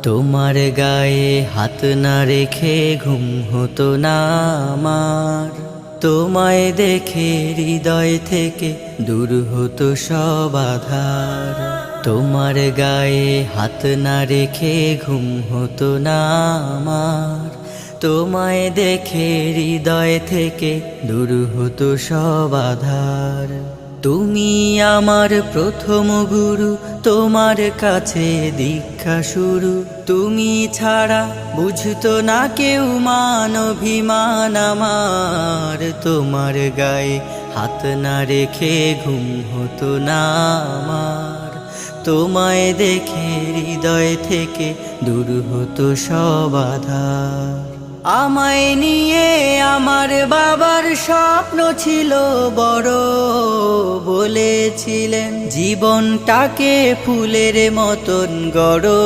তোমার গায়ে হাত না রেখে ঘুম হতো না আমার। তোমায় দেখে হৃদয় থেকে দূর হতো সব আধার। তোমার গায়ে হাত না রেখে ঘুম হতো না আমার। তোমায় দেখে হৃদয় থেকে দূর হতো সব আধার। তুমি আমার প্রথম গুরু, তোমার কাছে দীক্ষা শুরু। তুমি ছাড়া বুঝতো না কেউ মান অভিমান আমার। তোমার গায়ে হাত না রেখে ঘুম হতো না আমার। তোমায় দেখে হৃদয় থেকে দূর হতো সব আধার। আমায় নিয়ে আমার বাবার স্বপ্ন ছিল বড়, বলেছিলেন জীবনটাকে ফুলের মতন গড়ো।